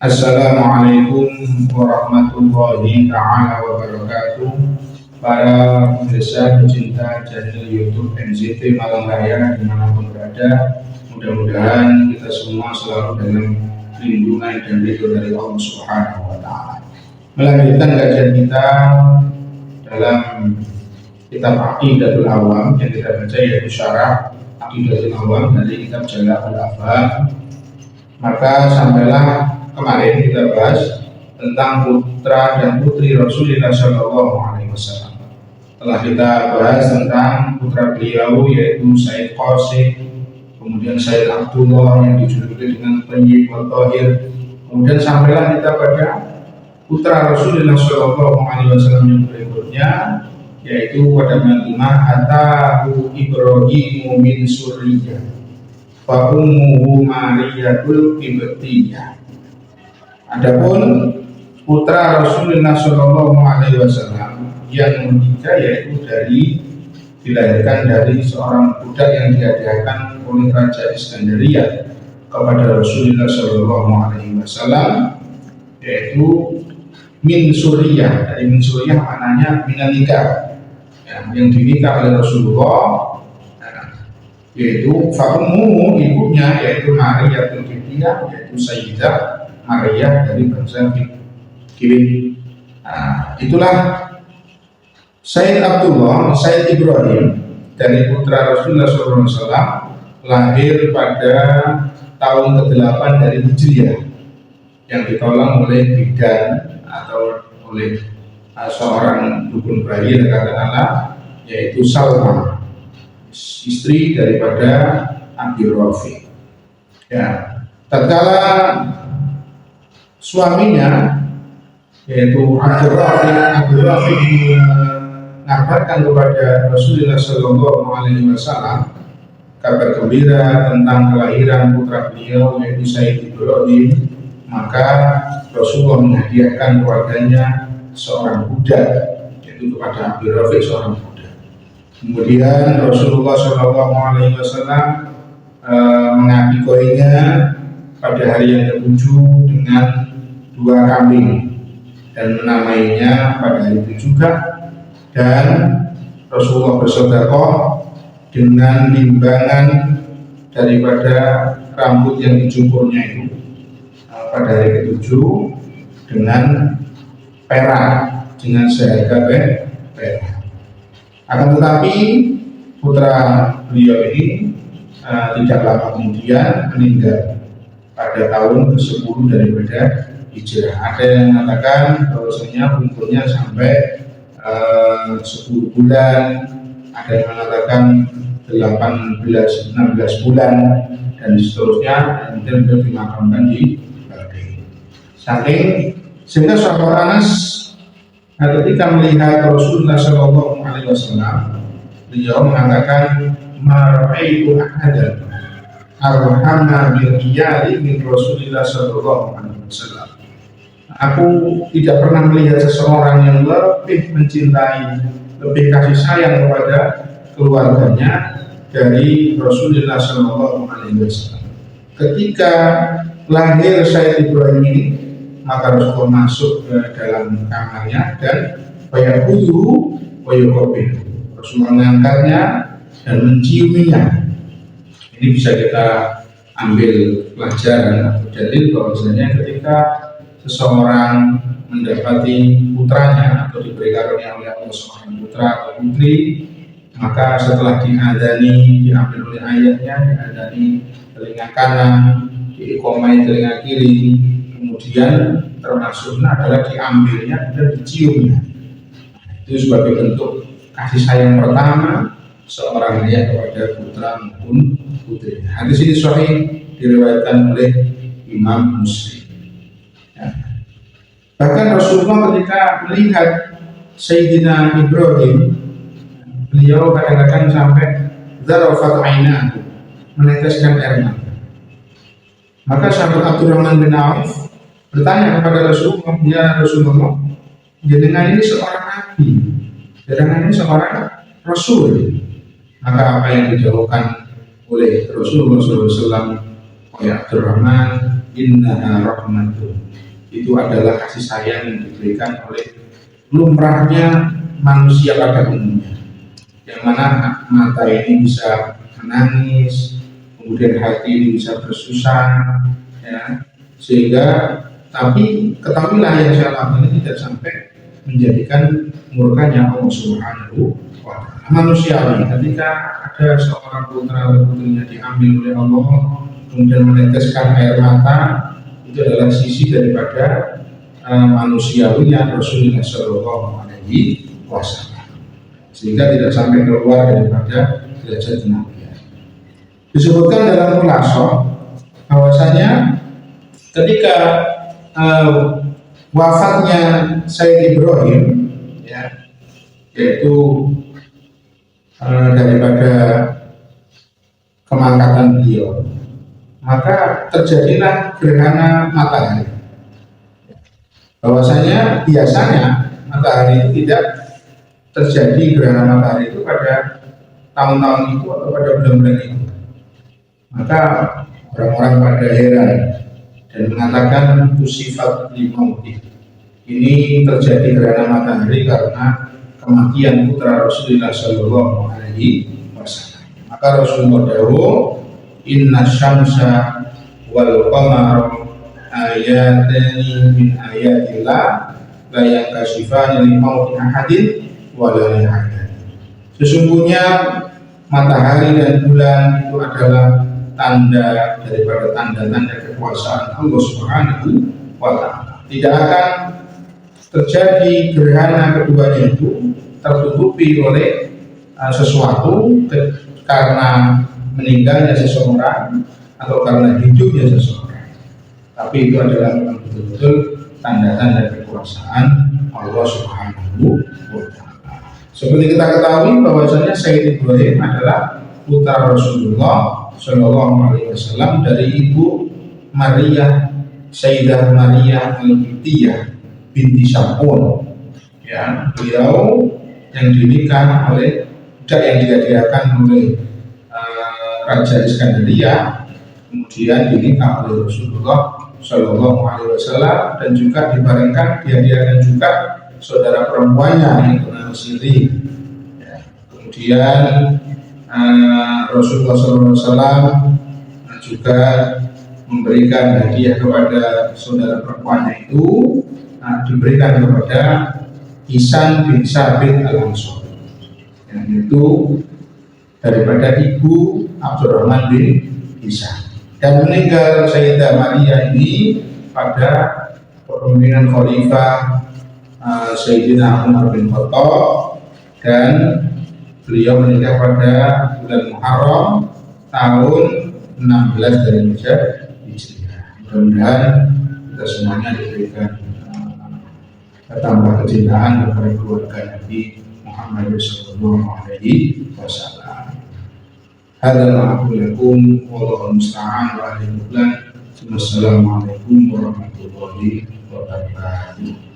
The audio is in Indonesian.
Assalamualaikum warahmatullahi ta'ala wabarakatuh. Para pemirsa pecinta channel YouTube NZT Malang Raya dimanapun berada, mudah-mudahan kita semua selalu dalam lindungan dan ridho dari Allah Subhanahu wa Ta'ala. Melanjutkan kajian kita dalam kitab Aqidatul Awam yang kita baca, yaitu syarah Aqidatul Awam dari kitab Jala'ul Afham. Maka sampailah kemarin kita bahas tentang putra dan putri Rasulullah Shallallahu Alaihi Wasallam. Telah kita bahas tentang putra beliau yaitu Sayyid Qasim, kemudian Sayyid Abdullah yang dijuluki dengan Thayyib wa Thahir. Kemudian sampailah kita pada putra Rasulullah Shallallahu Alaihi Wasallam yang berikutnya, yaitu pada mantumah atahu Ibrahimu min Suriyah fa ummuhu Mariyatul Qibtiyah. Adapun putra Rasulullah Shallallahu Alaihi Wasallam yang ketiga yaitu dilahirkan dari seorang budak yang dihadiahkan oleh Raja Iskandaria kepada Rasulullah Shallallahu Alaihi Wasallam, yaitu min Suriyah. Dari min Suriyah maknanya minanikah, yang dinikah oleh Rasulullah, yaitu fa'ummu, ibunya yaitu Mariyatul Qibtiyah, yaitu Sayyidah Maria dari bangsa Kiwin. Itulah Sayyid Abdullah, Sayyid Ibrahim dari putra Rasulullah SAW, lahir pada tahun ke-8 dari Hijriah, yang ditolong oleh bidan atau oleh seorang dukun bayi katakanlah, yaitu Salma, istri daripada Abi Rafi. Tatkala suaminya yaitu Abdul Rafi mengabarkan kepada Rasulullah Shallallahu Alaihi Wasallam kabar gembira tentang kelahiran putra beliau yaitu Sayyid Ibrahim, maka Rasulullah menghadiahkan kepadanya seorang budak, yaitu kepada Abdul Rafi seorang budak. Kemudian Rasulullah Shallallahu Alaihi Wasallam mengakikoinya pada hari yang ke-7 dengan 2 kambing dan menamainya pada hari itu juga, dan Rasulullah bersedekah dengan timbangan daripada rambut yang dicukurnya itu pada hari ke-7 dengan perak, dengan seharga perak. Akan tetapi putra beliau ini tidak lama kemudian meninggal pada tahun ke-10 daripada Hijrah. Ada yang mengatakan bahwasanya umurnya sampai 10 bulan, ada yang mengatakan 18-16 bulan dan seterusnya, dan kemudian dimakamkan di Baqi. Sehingga sahabat Anas ketika melihat Rasulullah Shallallahu Alaihi Wasallam, beliau mengatakan maraitu ahadan arhamna bil iyali min Rasulillah Shallallahu Alaihi Wasallam. Aku tidak pernah melihat seseorang yang lebih mencintai, lebih kasih sayang kepada keluarganya dari Rasulullah Shallallahu Alaihi Wasallam. Ketika lahir Sayyid Ibrahim ini, maka Rasulullah masuk ke dalam kamarnya dan bayakuhu bayukobil. Rasulullah mengangkatnya dan menciuminya. Ini bisa kita ambil pelajaran atau dalil bahwasanya ketika seseorang mendapati putranya atau diberi karunia oleh Allah seorang putra atau putri, maka setelah diadani, diambil oleh ayahnya, diadani telinga kanan, diikomai telinga kiri, kemudian termasuknya adalah diambilnya dan diciumnya. Itu sebagai bentuk kasih sayang pertama seorang ayah kepada putra maupun putri. Hadis ini sahih, diriwayatkan oleh Imam Muslim. Bahkan Rasulullah ketika melihat Sayyidina Ibrahim, beliau kadang-kadang sampai zarafat ainahu, meneteskan air mata. Maka sahabat Abdurrahman bin Auf bertanya kepada Rasulullah, ya Rasulullah, jenengan ini seorang nabi, jenengan ini seorang rasul. Maka apa yang dijawabkan oleh Rasulullah SAW, oleh Abdurrahman, innaha rahmatun. Itu adalah kasih sayang yang diberikan oleh lumrahnya manusia pada umumnya, yang mana mata ini bisa menangis, kemudian hati ini bisa bersusah, ya, sehingga tapi ketahuilah yang saya lakukan ini tidak sampai menjadikan murkanya Allah Subhanahu wa Ta'ala. Manusiawi ketika ada seorang putra atau putrinya diambil oleh Allah kemudian meneteskan air mata, itu adalah sisi daripada manusiawinya Rasulullah Shallallahu Alaihi Wasallam, sehingga tidak sampai keluar daripada derajat kenabian. Disebutkan dalam Khulasoh bahwasanya ketika wafatnya Sayyid Ibrahim, ya, yaitu daripada kemangkatan beliau, maka terjadilah gerhana matahari. Bahwasanya biasanya matahari itu tidak terjadi gerhana matahari itu pada tahun-tahun itu atau pada bulan-bulan itu. Maka orang-orang pada heran dan mengatakan itu sifat limauti. Ini terjadi gerhana matahari karena kematian putra Rasulullah Shallallahu Alaihi Wasallam. Maka Rasulullah dawuh, inna syamsa wal qamara ayatani min ayatillah la yakashifani li mauti ahadin wa la yahadin. Sesungguhnya matahari dan bulan itu adalah tanda daripada tanda-tanda kekuasaan Allah Subhanahu wa Ta'ala. Tidak akan terjadi gerhana keduanya itu tertutupi oleh sesuatu karena meninggalnya seseorang atau karena hidupnya seseorang, tapi itu adalah betul-betul tanda-tanda kekuasaan Allah Subhanahu wa Ta'ala. Seperti kita ketahui bahwasanya Sayyid Ibrahim adalah putra Rasulullah Shallallahu Alaihi Wasallam dari ibu Maria, Sayyidah Maria Al-Qibtiyah binti Syam'un. Ya, beliau yang dinikah oleh budak yang dihadiahkan oleh Raja Iskandaria, kemudian dinikah oleh Rasulullah Shallallahu Alaihi Wasallam dan juga dibarengkan dihadiahkan juga saudara perempuannya yang bernama Siri. Ya, kemudian Rasulullah SAW juga memberikan hadiah kepada saudara perempuannya itu, diberikan kepada Ihsan bin Sabit al-Ansori, yang itu daripada ibu Abdurrahman bin Ihsan. Dan meninggal Sayyidah Maria ini pada kepemimpinan Khalifah Sayyidina Umar bin Khattab, dan beliau meninggal pada bulan Muharram tahun 16 dari Hijriah. Mudah-mudahan kita semuanya diberikan tambah kecintaan kepada keluarga Nabi Muhammad sallallahu alaihi wasallam. Hadza ma aqulu lakum wallahu musta'an wa alaihi wasallam. Wassalamualaikum warahmatullahi wabarakatuh.